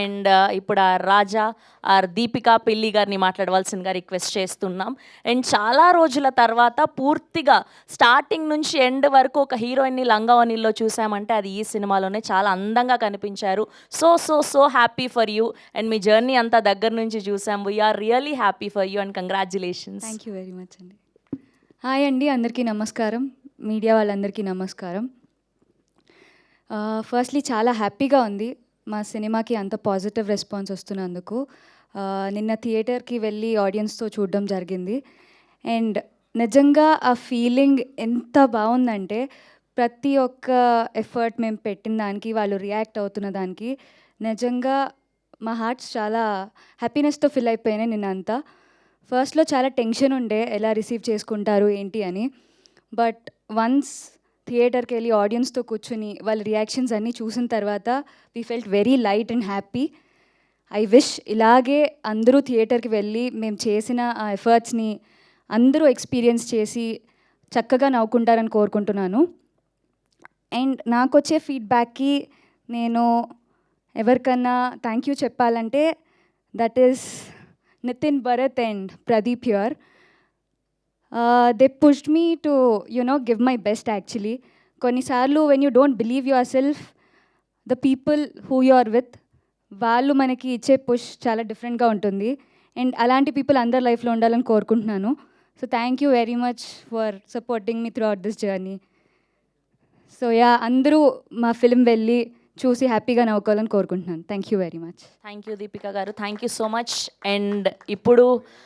And ఇప్పుడు ఆ రాజా are Deepika పెళ్లి గారిని మాట్లాడవలసిందిగా రిక్వెస్ట్ చేస్తున్నాం. అండ్ చాలా రోజుల తర్వాత పూర్తిగా స్టార్టింగ్ నుంచి ఎండ్ వరకు ఒక హీరోయిన్ని లంగావనిలో చూసామంటే అది ఈ సినిమాలోనే. చాలా అందంగా కనిపించారు. So so so happy for you. And మీ జర్నీ అంతా దగ్గర నుంచి చూసాం. We're really happy for you and congratulations. Thank you very much అండి. హాయ్ అండి, అందరికీ నమస్కారం. మీడియా వాళ్ళందరికీ నమస్కారం. ఫస్ట్లీ చాలా హ్యాపీగా ఉంది మా సినిమాకి అంత పాజిటివ్ రెస్పాన్స్ వస్తున్నందుకు. నిన్న థియేటర్కి వెళ్ళి ఆడియన్స్తో చూడడం జరిగింది. అండ్ నిజంగా ఆ ఫీలింగ్ ఎంత బాగుందంటే ప్రతి ఒక్క ఎఫర్ట్ మేము పెట్టిన దానికి, వాళ్ళు రియాక్ట్ అవుతున్న దానికి నిజంగా మా హార్ట్స్ చాలా హ్యాపీనెస్తో ఫిల్ అయిపోయినాయి నిన్నంతా. ఫస్ట్లో చాలా టెన్షన్ ఉండే ఎలా రిసీవ్ చేసుకుంటారు ఏంటి అని. బట్ వన్స్ థియేటర్కి వెళ్ళి ఆడియన్స్తో కూర్చుని వాళ్ళ రియాక్షన్స్ అన్నీ చూసిన తర్వాత we felt very light and happy. I wish ఇలాగే అందరూ థియేటర్కి వెళ్ళి మేము చేసిన ఆ ఎఫర్ట్స్ని అందరూ ఎక్స్పీరియన్స్ చేసి చక్కగా నవ్వుకుంటారని కోరుకుంటున్నాను. అండ్ నాకు వచ్చే ఫీడ్బ్యాక్కి నేను ఎవరికన్నా థ్యాంక్ యూ చెప్పాలంటే that is Nithin, Bharath and Pradeep here. They pushed me to, give my best actually. కొన్నిసార్లు when you don't believe yourself, the people who you are with, వాళ్ళు మనకి ఇచ్చే పుష్ చాలా డిఫరెంట్గా ఉంటుంది. అండ్ అలాంటి పీపుల్ అందరి లైఫ్లో ఉండాలని కోరుకుంటున్నాను. So thank you very much for supporting me throughout this journey. So అందరూ మా ఫిల్మ్ వెళ్ళి చూసి హ్యాపీగా నవ్వుకోవాలని కోరుకుంటున్నాను. Thank you very much. Thank you Deepika గారు, thank you so much. And ఇప్పుడు